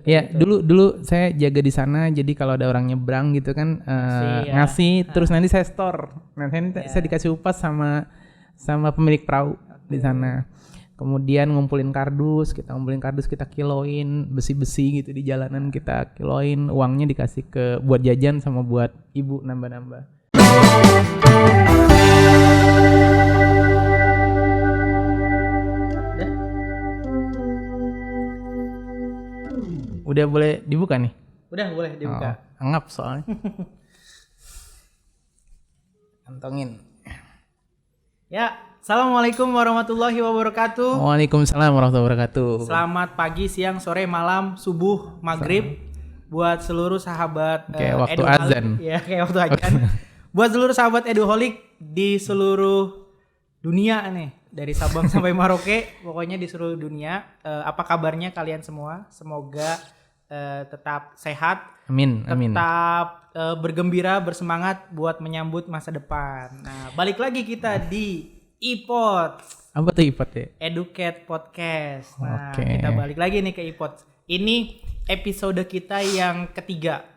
Ya, dulu saya jaga di sana, jadi kalau ada orang nyebrang gitu kan ngasih, terus nanti saya store. Nah, saya dikasih upah sama pemilik perahu di sana. Kemudian ngumpulin kardus, kita kiloin, besi-besi gitu di jalanan kita kiloin, uangnya dikasih buat jajan sama buat ibu nambah-nambah. Udah boleh dibuka nih? Udah boleh dibuka. Ngap soalnya. Kantongin. Ya, Assalamualaikum warahmatullahi wabarakatuh. Waalaikumsalam warahmatullahi wabarakatuh. Selamat pagi, siang, sore, malam, subuh, maghrib buat seluruh sahabat kayak waktu azan. Ya, kayak waktu azan. Buat seluruh sahabat Eduholic di seluruh dunia nih, dari Sabang sampai Merauke, pokoknya di seluruh dunia. Apa kabarnya kalian semua? Semoga tetap sehat. Amin. Tetap bergembira, bersemangat buat menyambut masa depan. Nah, balik lagi kita di iPod. Apa tuh iPod ya? Educate Podcast. Nah, Oke. kita balik lagi nih ke iPod. Ini episode kita yang ketiga.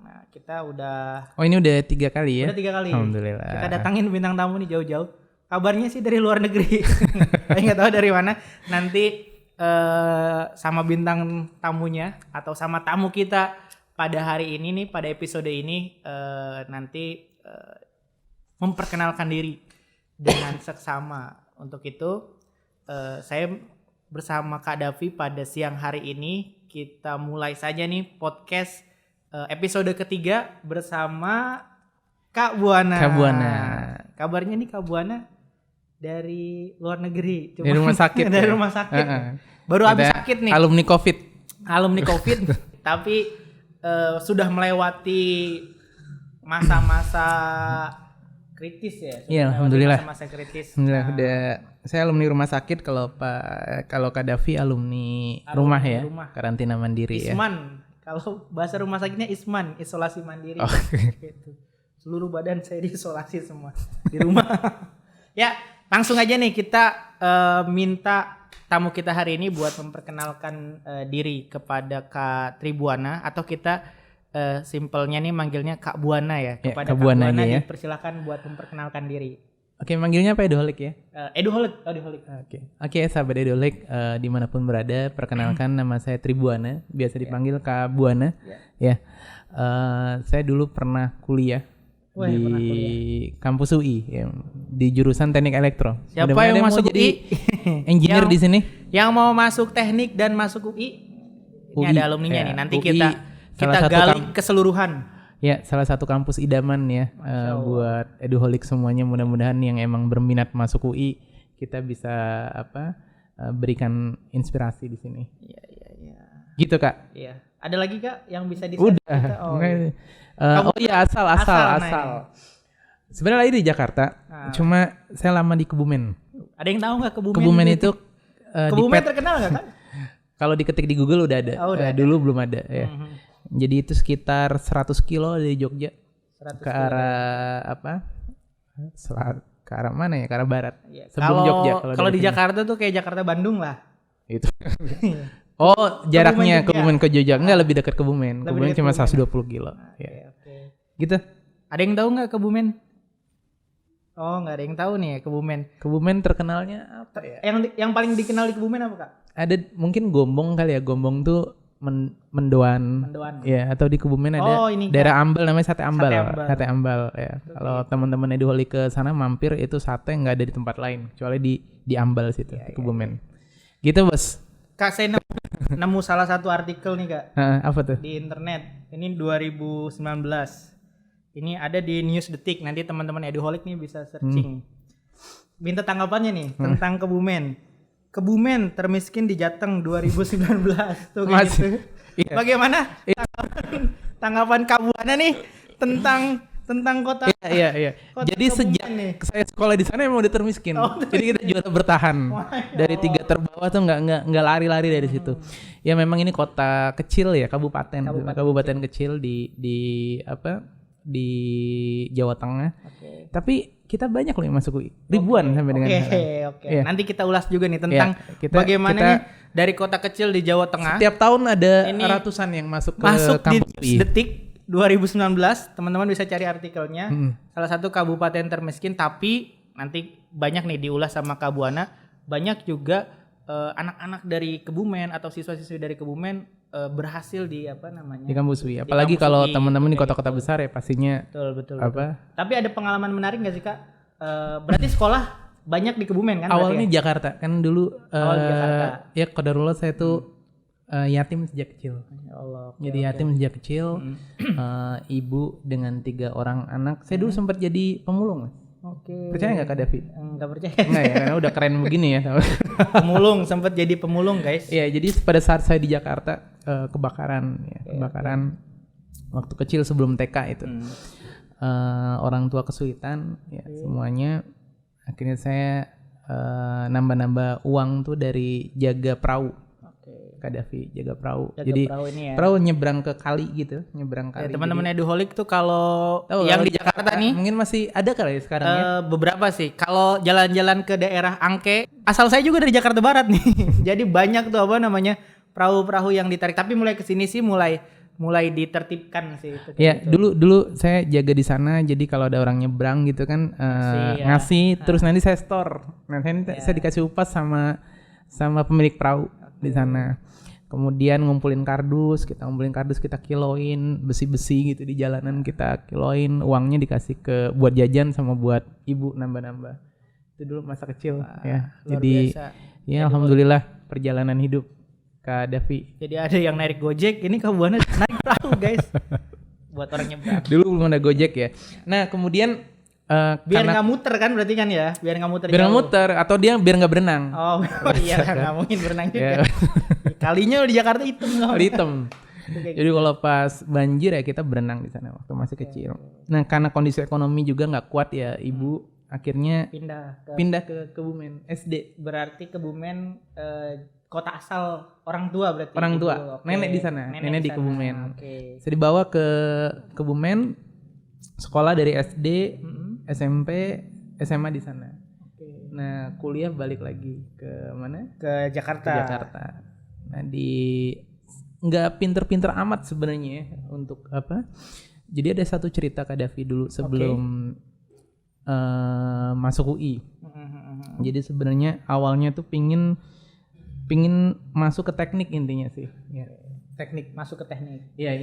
Nah, kita udah... Oh, ini udah 3 kali ya? Udah 3 kali. Alhamdulillah. Kita datangin bintang tamu nih jauh-jauh. Kabarnya sih dari luar negeri. Saya nggak tahu dari mana. Nanti sama bintang tamunya atau sama tamu kita pada hari ini nih, pada episode ini nanti memperkenalkan diri dengan seksama. Untuk itu saya bersama Kak Davi pada siang hari ini kita mulai saja nih podcast episode ketiga bersama Kak Buana. Kabarnya nih Kak Buana dari luar negeri. Dari rumah sakit. Dari rumah sakit. Baru habis sakit nih. Alumni COVID. Tapi sudah melewati masa-masa kritis ya. Iya, alhamdulillah. Masa-masa kritis. Alhamdulillah, udah saya alumni rumah sakit, kalau Kak Davi alumni rumah ya. Karantina mandiri ya. Isman. Kalau bahasa rumah sakitnya Isman, isolasi mandiri. Gitu. Seluruh badan saya diisolasi semua di rumah. Ya, langsung aja nih kita minta tamu kita hari ini buat memperkenalkan diri kepada Kak Tribuana, atau kita simpelnya nih manggilnya Kak Buana ya. Kepada Kak Buana ya. Dipersilakan buat memperkenalkan diri. Oke, manggilnya apa? Eduholic ya? Eduholic. Oke, sahabat Eduholic dimanapun berada, perkenalkan nama saya Tribuana, biasa dipanggil Kak Buana. Ya. Saya dulu pernah kuliah di kampus UI ya, di jurusan Teknik Elektro. Siapa yang masuk jadi engineer di sini? Yang mau masuk teknik dan masuk UI? Ini ada alumninya nih. Nanti UI, kita gali keseluruhan. Ya, salah satu kampus idaman ya buat Eduholic semuanya. Mudah-mudahan yang emang berminat masuk UI kita bisa berikan inspirasi di sini. Iya. Gitu, Kak. Iya. Ada lagi, Kak, yang bisa di-share Udah. kita? Asal. Sebenarnya lagi di Jakarta, cuma saya lama di Kebumen. Ada yang tahu nggak Kebumen? Kebumen itu Kebumen terkenal nggak, Kak? Kalau diketik di Google udah ada. Dulu belum ada ya. Jadi itu sekitar 100 kilo dari Jogja ke arah ke arah mana ya? Ke arah barat. Ya, sebelum Jogja. Kalau di Jakarta tuh kayak Jakarta Bandung lah. Itu. Oh, jaraknya Kebumen ke Jogja. Enggak, lebih dekat Kebumen. Kebumen cuma 120 kilo. Ya. Gitu. Ada yang tahu nggak Kebumen? Oh, nggak ada yang tahu nih ya Kebumen. Kebumen terkenalnya apa ya? Yang paling dikenal di Kebumen apa, Kak? Ada mungkin Gombong kali ya. Gombong tuh Mendoan. Ya, atau di Kebumen ada daerah Ambal namanya Sate Ambal ya. Kalau teman-teman Eduholic ke sana mampir, itu sate nggak ada di tempat lain kecuali di Ambal situ, di Kebumen. Gitu, Bos. Kak, saya nemu salah satu artikel nih, Kak. Apa tuh? Di internet. Ini 2019. Ini ada di News Detik. Nanti teman-teman Eduholic nih bisa searching. Minta tanggapannya nih tentang Kebumen. Kebumen termiskin di Jateng 2019. Tuh kayak gitu. Iya. Bagaimana tanggapan Kak Buana nih tentang kota? Iya. Jadi sejak saya sekolah di sana emang udah termiskin. Jadi kita juara bertahan. Dari 3 terbawah tuh nggak lari-lari dari situ. Ya memang ini kota kecil ya, kabupaten kecil di Jawa Tengah. Tapi kita banyak loh yang masuk UI. Ribuan sampai dengan sekarang. Oke. Nanti kita ulas juga nih tentang bagaimana nih dari kota kecil di Jawa Tengah. Setiap tahun ada Ini ratusan yang masuk ke di kampus UI. Detik 2019, teman-teman bisa cari artikelnya. Salah satu kabupaten termiskin, tapi nanti banyak nih diulas sama Kak Buana. Banyak juga anak-anak dari Kebumen atau siswa-siswi dari Kebumen berhasil di di kampus UI. Apalagi kalau teman-teman di kota-kota besar ya pastinya. Betul. Tapi ada pengalaman menarik nggak sih Kak? Berarti sekolah banyak di Kebumen kan? Awalnya Jakarta kan dulu. Jakarta. Ya qadarullah saya tuh yatim sejak kecil. Ya Allah. Jadi yatim sejak kecil. Ibu dengan 3 orang anak. Saya dulu sempat jadi pemulung. Percaya nggak Kak Davi? Nggak percaya. Nggak ya, karena udah keren begini ya. Pemulung, sempat jadi pemulung guys. Iya, jadi pada saat saya di Jakarta kebakaran waktu kecil sebelum TK itu. Orang tua kesulitan ya semuanya. Akhirnya saya nambah-nambah uang tuh dari jaga perahu. Kak Davi jaga perahu. Jadi perahu nyebrang ke kali gitu, nyebrang kali. Teman-teman Eduholic tuh kalau yang di Jakarta nih mungkin masih ada kali ya sekarang ya. Beberapa sih. Kalau jalan-jalan ke daerah Angke, asal saya juga dari Jakarta Barat nih. Jadi banyak tuh perahu-perahu yang ditarik. Tapi mulai kesini sih mulai ditertibkan sih itu. Ya, dulu saya jaga di sana. Jadi kalau ada orang nyebrang gitu kan ngasih terus nanti saya store. Nah, saya dikasih upah sama pemilik perahu di sana. Kemudian ngumpulin kardus, kita kiloin, besi-besi gitu di jalanan kita kiloin, uangnya dikasih buat jajan sama buat ibu nambah-nambah. Itu dulu masa kecil ya. Jadi biasa. Ya alhamdulillah perjalanan hidup Kak Davi. Jadi ada yang naik Gojek, ini Kak Buana naik perahu guys. Buat orang nyebrang. Dulu belum ada Gojek ya. Nah kemudian biar nggak muter kan berarti kan ya, biar nggak muter atau dia biar nggak berenang. Iya nggak mungkin berenang juga. Kalinya di Jakarta hitam. Jadi kalau pas banjir ya kita berenang di sana waktu masih kecil. Nah karena kondisi ekonomi juga nggak kuat ya ibu akhirnya pindah ke Kebumen SD. Berarti Kebumen kota asal orang tua berarti. Orang tua, nenek di sana, nenek di Kebumen. Saya dibawa ke Kebumen, sekolah dari SD, SMP, SMA di sana. Nah, kuliah balik lagi ke mana? Ke Jakarta. Nah, nggak pinter-pinter amat sebenarnya untuk apa? Jadi ada satu cerita Kak Davi dulu sebelum masuk UI. Jadi sebenarnya awalnya tuh pingin masuk ke teknik intinya sih. Ya. Masuk ke teknik. Iya,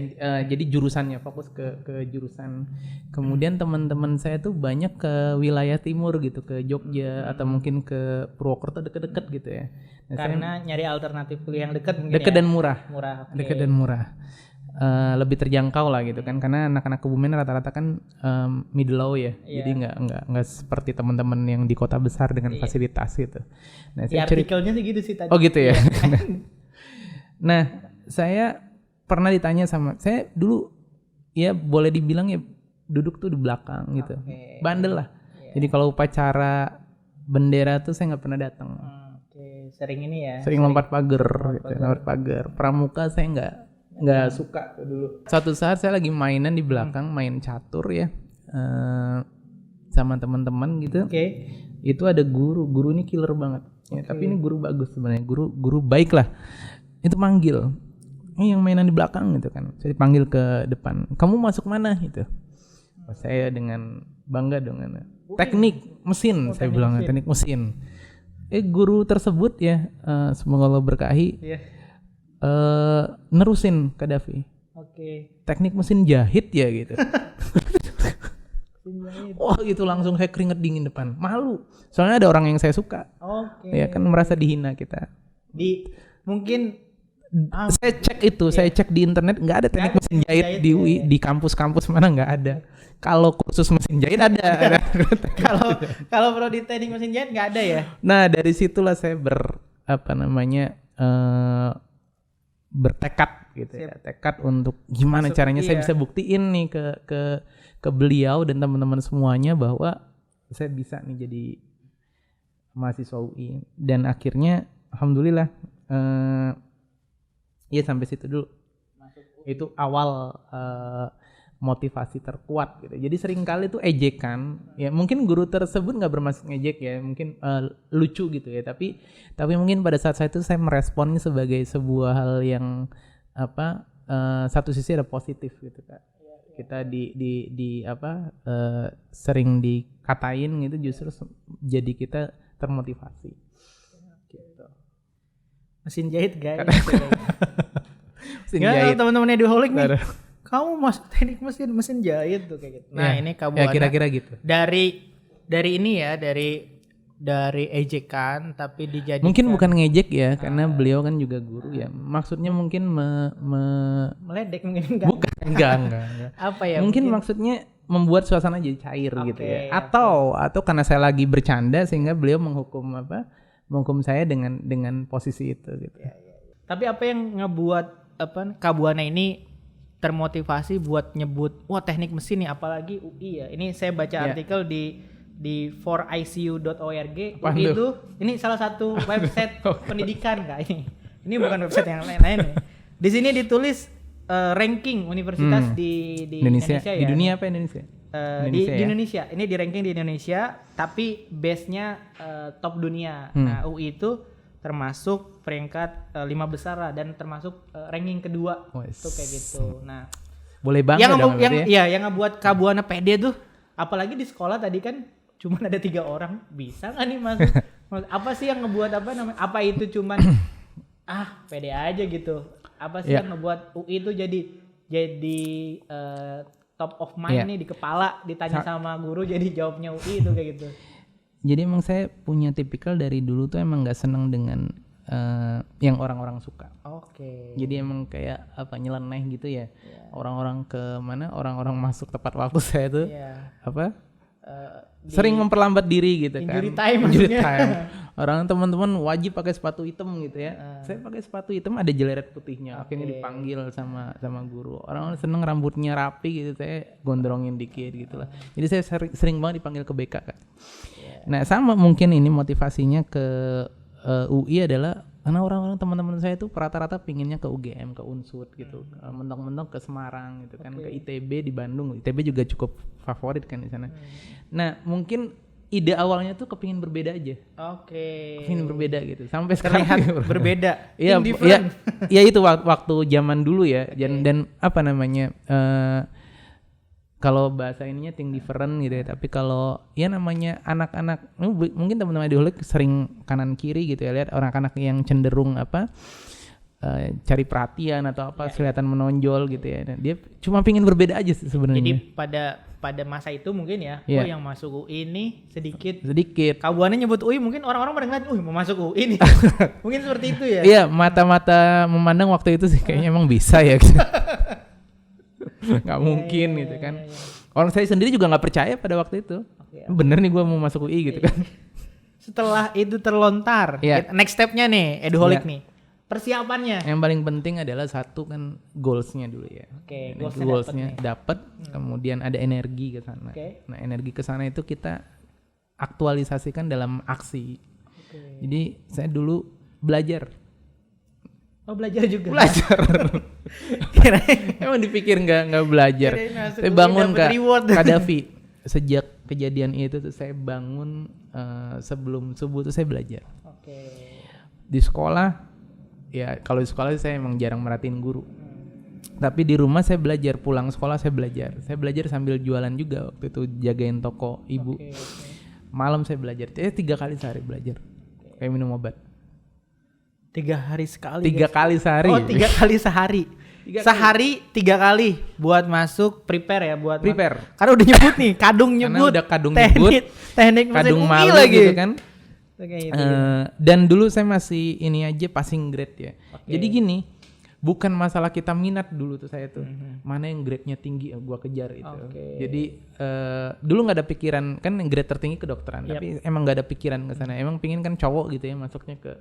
jadi jurusannya fokus ke jurusan. Kemudian teman-teman saya tuh banyak ke wilayah timur gitu, ke Jogja atau mungkin ke Purwokerto deket-deket gitu ya. Nah, karena nyari alternatif kuliah yang dekat mungkin. Dekat dan murah. Okay. Dekat dan murah. Lebih terjangkau lah gitu kan, karena anak-anak Kebumen rata-rata kan middle low ya. Jadi nggak seperti teman-teman yang di kota besar dengan fasilitas gitu. Nah, saya artikelnya sih gitu sih tadi. Oh gitu ya. Nah, saya pernah ditanya saya dulu ya boleh dibilang ya duduk tuh di belakang gitu. Bandel lah. Jadi kalau upacara bendera tuh saya nggak pernah datang. Sering ini ya. Sering lompat pagar gitu, lompat pagar. Pramuka saya nggak suka tuh dulu. Suatu saat saya lagi mainan di belakang, main catur ya. Sama teman-teman gitu. Itu ada guru ini killer banget. Ya, tapi ini guru bagus sebenarnya, guru baik lah. Itu manggil. Ini yang mainan di belakang gitu kan. Saya dipanggil ke depan. Kamu masuk mana gitu. Saya dengan bangga dengan teknik mesin, saya bilang teknik mesin. Guru tersebut ya, semoga Allah berkahi. Nerusin Kak Davi. Teknik mesin jahit ya gitu. Wah itu langsung saya keringet dingin depan. Malu. Soalnya ada orang yang saya suka. Ya kan merasa dihina kita. Mungkin saya cek di internet nggak ada teknik mesin jahit di UI, di kampus-kampus mana nggak ada. Kalau kursus mesin jahit ada. Kalau perlu di teknik mesin jahit nggak ada ya. Nah dari situlah saya bertekad gitu ya, tekad untuk gimana caranya saya bisa buktiin nih ke beliau dan teman-teman semuanya bahwa saya bisa nih jadi mahasiswa UI. Dan akhirnya alhamdulillah ya sampai situ dulu. Itu awal motivasi terkuat gitu. Jadi seringkali tuh ejekan, ya mungkin guru tersebut nggak bermaksud ngejek ya, mungkin lucu gitu ya. Tapi mungkin pada saat itu saya meresponnya sebagai sebuah hal yang satu sisi ada positif gitu Kak. Kita sering dikatain gitu, justru jadi kita termotivasi. Gitu. Mesin jahit guys. Mesin jahit. Teman-teman Eduholic nih. Kamu masuk teknik mesin jahit tuh kayak gitu. Nah, ini Kak Buana. Ya kira-kira gitu. Dari ini ya, dari ejekan tapi dijadikan. Mungkin bukan ngejek ya, karena beliau kan juga guru ya. Maksudnya mungkin meledek mungkin enggak. Bukan, enggak. Apa ya? Mungkin maksudnya membuat suasana jadi cair gitu ya. Atau karena saya lagi bercanda sehingga beliau menghukum saya dengan posisi itu gitu. Ya. Tapi apa yang ngebuat Kak Buana ini termotivasi buat nyebut wah teknik mesin nih, apalagi UI ya. Ini saya baca artikel di 4icu.org. UI itu ini salah satu website pendidikan Kak ini. Ini bukan website yang lain-lain ya. Di sini ditulis ranking universitas di Indonesia ya. Di dunia apa Indonesia? Di Indonesia. Ini di ranking di Indonesia tapi base-nya top dunia. Nah, UI itu termasuk peringkat 5 besar lah dan termasuk ranking kedua tuh kayak gitu. Nah, boleh banget yang ngebuat Kak Buana pede tuh, apalagi di sekolah tadi kan cuma ada 3 orang, bisa nggak nih masuk? Apa sih yang ngebuat apa itu cuman pede aja gitu? Apa sih yang ngebuat UI itu jadi top of mind nih di kepala, ditanya sama guru jadi jawabnya UI itu kayak gitu. Jadi emang saya punya tipikal dari dulu tuh emang nggak seneng dengan yang orang-orang suka. Oke. Jadi emang kayak nyeleneh gitu ya. Orang-orang ke mana? Orang-orang masuk tepat waktu saya tuh sering memperlambat diri gitu injury kan. Injury time. Orang teman-teman wajib pakai sepatu hitam gitu ya. Saya pakai sepatu hitam ada jeleret putihnya. Akhirnya dipanggil sama guru. Orang seneng rambutnya rapi gitu, saya gondrongin dikit gitu lah. Jadi saya sering banget dipanggil ke BK kan. Nah sama mungkin ini motivasinya ke UI adalah karena orang-orang teman-teman saya itu rata-rata pinginnya ke UGM, ke Unsud gitu, mentok-mentok ke Semarang gitu kan, ke ITB di Bandung. ITB juga cukup favorit kan di sana. Nah mungkin ide awalnya tuh kepingin berbeda aja. Kepingin berbeda gitu. Sampai terlihat berbeda. Iya itu waktu zaman dulu ya. Dan apa namanya? Kalau bahasa ininya thing different gitu ya, tapi kalau ya namanya anak-anak mungkin teman-teman Eduholic sering kanan kiri gitu ya, lihat orang anak yang cenderung cari perhatian atau kelihatan menonjol gitu ya. Dan dia cuma pingin berbeda aja sebenarnya. Jadi pada masa itu mungkin ya, yang masuk UI ini sedikit. Kak Buana nyebut UI mungkin orang-orang pada ngeliat, mau masuk UI nih. Mungkin seperti itu ya. Iya, mata-mata memandang waktu itu sih kayaknya emang bisa ya gitu. Nggak mungkin gitu kan. Orang saya sendiri juga nggak percaya pada waktu itu. Bener nih gue mau masuk UI gitu kan. Setelah itu terlontar, next stepnya nih Eduholic nih, persiapannya. Yang paling penting adalah satu kan goalsnya dulu ya. Goalsnya dapat, kemudian ada energi ke sana. Nah energi ke sana itu kita aktualisasikan dalam aksi. Jadi saya dulu belajar. Belajar juga. Emang dipikir nggak belajar. Saya bangun Kak Davi. Sejak kejadian itu tuh saya bangun sebelum subuh tuh saya belajar. Di sekolah ya, kalau di sekolah saya emang jarang merhatiin guru. Tapi di rumah saya belajar, pulang sekolah saya belajar. Saya belajar sambil jualan juga waktu itu, jagain toko ibu. Malam saya belajar. 3 kali sehari belajar. Kayak minum obat. 3 hari sekali. 3 kali sehari. 3 kali sehari. Sehari 3 kali buat masuk prepare ya, buat prepare. Karena udah nyebut nih, kadung nyebut. Karena udah kadung nyebut. Teknik kadung malu lagi gitu kan. Dan dulu saya masih ini aja passing grade ya. Jadi gini, bukan masalah kita minat dulu tuh saya tuh. Mana yang grade-nya tinggi gua kejar itu. Jadi dulu nggak ada pikiran, kan grade tertinggi kedokteran, tapi emang nggak ada pikiran ke sana. Emang pingin kan cowok gitu ya masuknya ke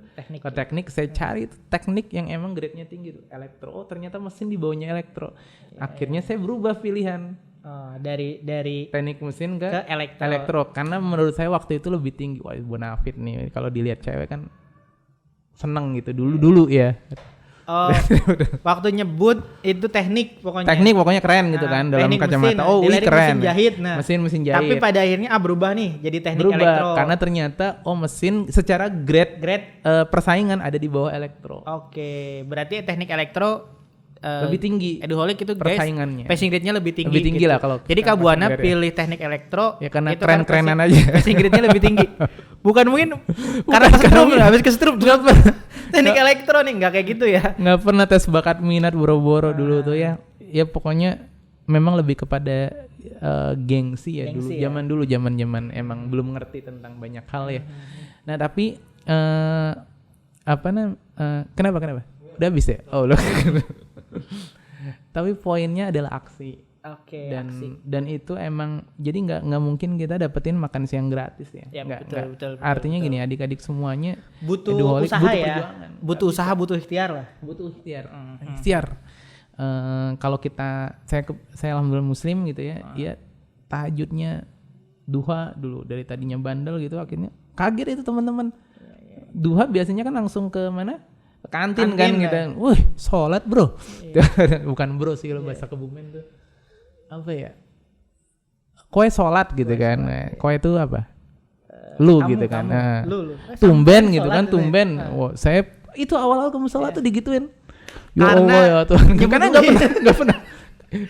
teknik. Saya cari teknik yang emang grade-nya tinggi tuh. Elektro, ternyata mesin di bawahnya elektro. Akhirnya saya berubah pilihan. Dari teknik mesin ke elektro. Karena menurut saya waktu itu lebih tinggi. Wah bonafit nih, kalau dilihat cewek kan seneng gitu dulu ya. Oh, waktu nyebut itu teknik pokoknya. Teknik pokoknya keren gitu kan dalam kacamata. Mesin, UI keren. Mesin jahit. Nah, mesin jahit. Tapi pada akhirnya berubah nih jadi teknik elektro. Karena ternyata mesin secara grade persaingan ada di bawah elektro. Oke, berarti teknik elektro lebih tinggi. Eduholic itu persaingannya. Passing grade-nya lebih tinggi. Lebih tinggi gitu. lah kalau. Jadi Kak Buana pilih teknik elektro ya karena itu keren-kerenan kan aja. Passing grade-nya lebih tinggi. Bukan mungkin karena kesetrum habis kesetrum teknik elektro nih enggak kayak gitu ya. Enggak pernah tes bakat minat boro-boro dulu tuh ya. Ya pokoknya memang lebih kepada gengsi ya dulu. Ya? Zaman emang belum ngerti tentang banyak hal ya. Nah, tapi kenapa? Udah habis ya? Oh, loh. Tapi poinnya adalah aksi. Oke, dan itu emang jadi nggak mungkin kita dapetin makan siang gratis ya. Betul. Artinya gini, adik-adik semuanya butuh usaha ya. Butuh usaha, butuh ikhtiar lah. Butuh ikhtiar. Kalau saya alhamdulillah muslim gitu ya. Ya tahajudnya duha dulu, dari tadinya bandel gitu akhirnya kaget itu teman-teman. Duha biasanya kan langsung ke mana? Kantin kan gitu. Wih, sholat bro. Bukan bro sih kalau bahasa Kebumen tuh. Apa ya? Koe sholat gitu kan. Koe itu apa? Lu gitu kan. Lu. Tumben gitu kan, tumben. Wow, saya itu awal-awal kamu sholat tuh digituin. Ya karena Allah ya Tuhan. Karena enggak pernah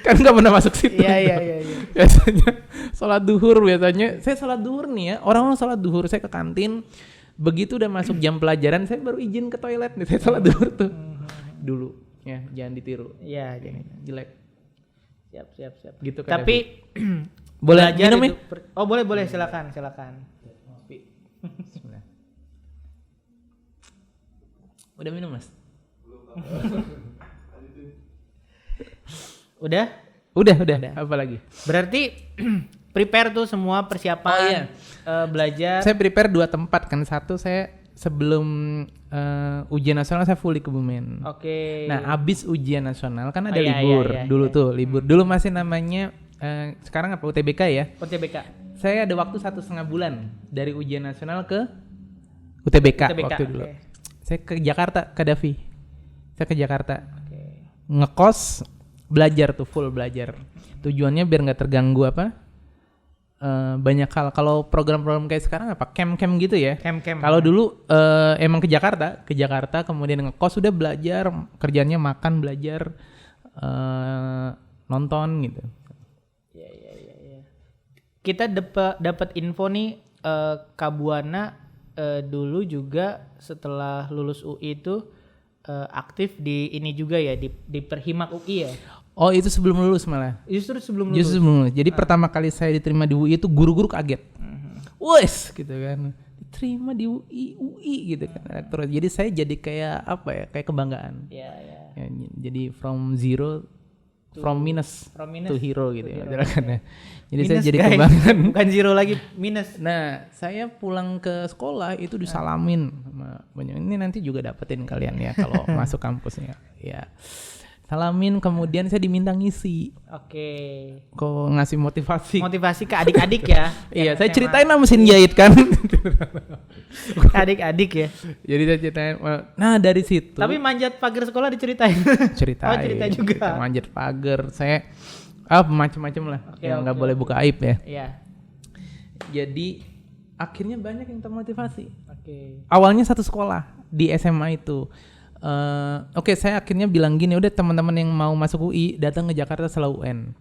kan enggak pernah masuk situ. Iya. Biasanya sholat duhur biasanya. Saya sholat duhur nih ya. Orang-orang sholat duhur saya ke kantin. Begitu udah masuk jam pelajaran saya baru izin ke toilet nih, saya sholat duhur tuh dulu ya, jangan ditiru. Iya, jelek. Siap. Gitu kan. Tapi boleh minum nih? Oh boleh silakan. Bismillah. Udah minum mas? Udah. Apa lagi? Berarti prepare tuh semua persiapan belajar. Saya prepare 2 tempat kan. Satu saya sebelum ujian nasional saya full di Kebumen. Oke. Nah, abis ujian nasional kan ada libur dulu tuh libur. Dulu masih namanya sekarang apa UTBK ya? UTBK. Saya ada waktu 1,5 bulan dari ujian nasional ke UTBK waktu dulu. Saya ke Jakarta, ke Davi. Saya ke Jakarta. Ngekos, belajar tuh full belajar. Tujuannya biar nggak terganggu banyak hal. Kalau program-program kayak sekarang camp gitu ya. Camp. Kalau dulu emang ke Jakarta kemudian ngekos udah belajar, kerjanya makan, belajar, nonton gitu. Iya. Kita dapat info nih Kak Buana dulu juga setelah lulus UI itu aktif di ini juga ya di Perhimak UI ya. Oh itu sebelum lulus malah. Justru sebelum lulus. Jadi pertama kali saya diterima di UI itu guru-guru kaget. Wes gitu kan. Diterima di UI gitu kan. Terus jadi saya jadi kayak kayak kebanggaan. Iya. Ya, jadi from minus to hero gitu ya. Jadi minus, saya jadi kebanggaan. Bukan zero lagi, minus. Nah, saya pulang ke sekolah itu disalamin sama banyak. Ini nanti juga dapetin kalian ya kalau masuk kampusnya. Ya. Salamin, kemudian saya diminta ngisi. Oke. Kok ngasih motivasi ke adik-adik ya. Iya, saya ceritain lah mesin jahit kan. Adik-adik ya. Jadi saya ceritain. Nah, dari situ. Tapi manjat pagar sekolah diceritain. Ceritain. Oh, cerita juga. Manjat pagar. Saya macam-macam lah. Yang nggak boleh buka aib ya. Iya. Jadi akhirnya banyak yang termotivasi. Oke. Awalnya satu sekolah di SMA itu. Saya akhirnya bilang gini, udah teman-teman yang mau masuk UI datang ke Jakarta setelah UN.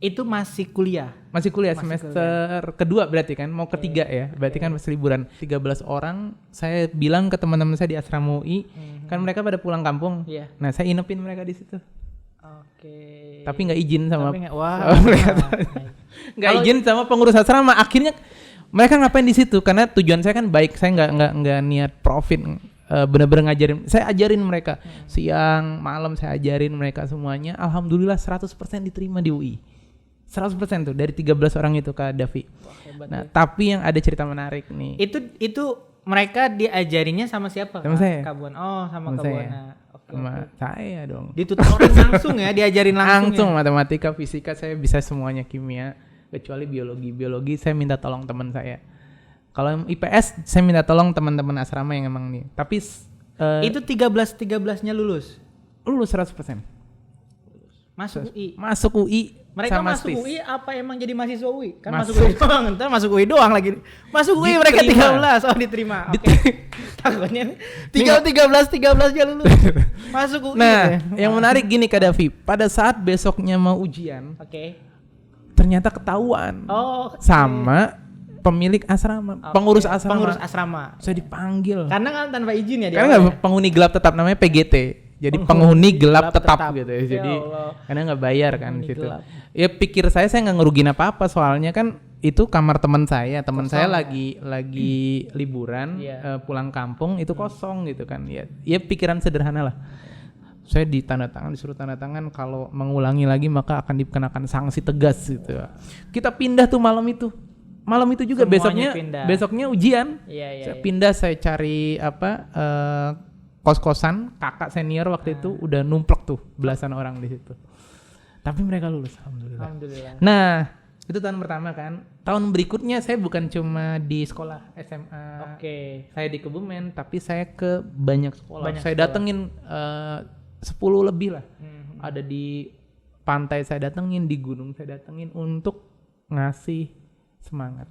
Itu masih kuliah? Masih kuliah semester kedua berarti kan, mau ketiga ya, berarti kan masih liburan. 13 orang, saya bilang ke teman-teman saya di asrama UI, kan mereka pada pulang kampung. Nah saya inepin mereka di situ. Tapi nggak izin sama nggak izin sama pengurus asrama. Akhirnya mereka ngapain di situ? Karena tujuan saya kan baik, saya nggak niat profit. Bener-bener ngajarin, saya ajarin mereka siang malam, saya ajarin mereka semuanya. Alhamdulillah 100% diterima di UI, 100% tuh dari 13 orang itu Kak Davi. Nah tapi yang ada cerita menarik nih, itu mereka diajarinya sama siapa? Sama saya. Kak Buana. Oh sama Kak Buana. Sama saya dong. Ditutorin langsung ya, diajarin langsung ya? Matematika, fisika saya bisa semuanya, kimia kecuali biologi saya minta tolong teman saya. Kalau IPS saya minta tolong teman-teman asrama yang emang nih. Tapi Itu 13-13-nya lulus. Lulus 100%. Masuk UI. Masuk UI. Mereka sama masuk STIS. UI apa emang jadi mahasiswa UI? Kan Masuk. masuk UI doang, ntar masuk UI doang lagi. Masuk UI mereka Diterima. 13. Oh, diterima. Oke. Takutnya 13-13-nya lulus. Masuk UI. Nah, yang menarik gini Kak Davi, pada saat besoknya mau ujian, Oke. ternyata ketahuan Oh, sama pemilik asrama, pengurus asrama. Pengurus asrama. Saya dipanggil. Karena kan tanpa izin ya dia. Karena nggak penghuni gelap tetap, namanya PGT. Jadi penghuni gelap tetap gitu ya. Ya Jadi Allah. karena nggak bayar kan Penghuni gitu. gelap. Ya pikir saya nggak ngerugin apa-apa, soalnya kan itu kamar teman saya. Teman saya Kosong. lagi liburan, Iya. pulang kampung itu kosong gitu kan. Ya pikiran sederhana lah. Saya disuruh tanda tangan, kalau mengulangi lagi maka akan dikenakan sanksi tegas gitu. Kita pindah tuh malam itu. Malam itu juga Semuanya pindah. besoknya ujian. Iya. Saya pindah, saya cari kos-kosan, kakak senior waktu itu udah numplek tuh belasan orang di situ. Tapi mereka lulus, alhamdulillah. Alhamdulillah. Nah, itu tahun pertama kan. Tahun berikutnya saya bukan cuma di sekolah SMA. Oke. Saya di Kebumen, tapi saya ke banyak sekolah. Banyak Saya sekolah. datengin 10 lebih lah. Hmm. Ada di pantai saya datengin, di gunung saya datengin untuk ngasih semangat.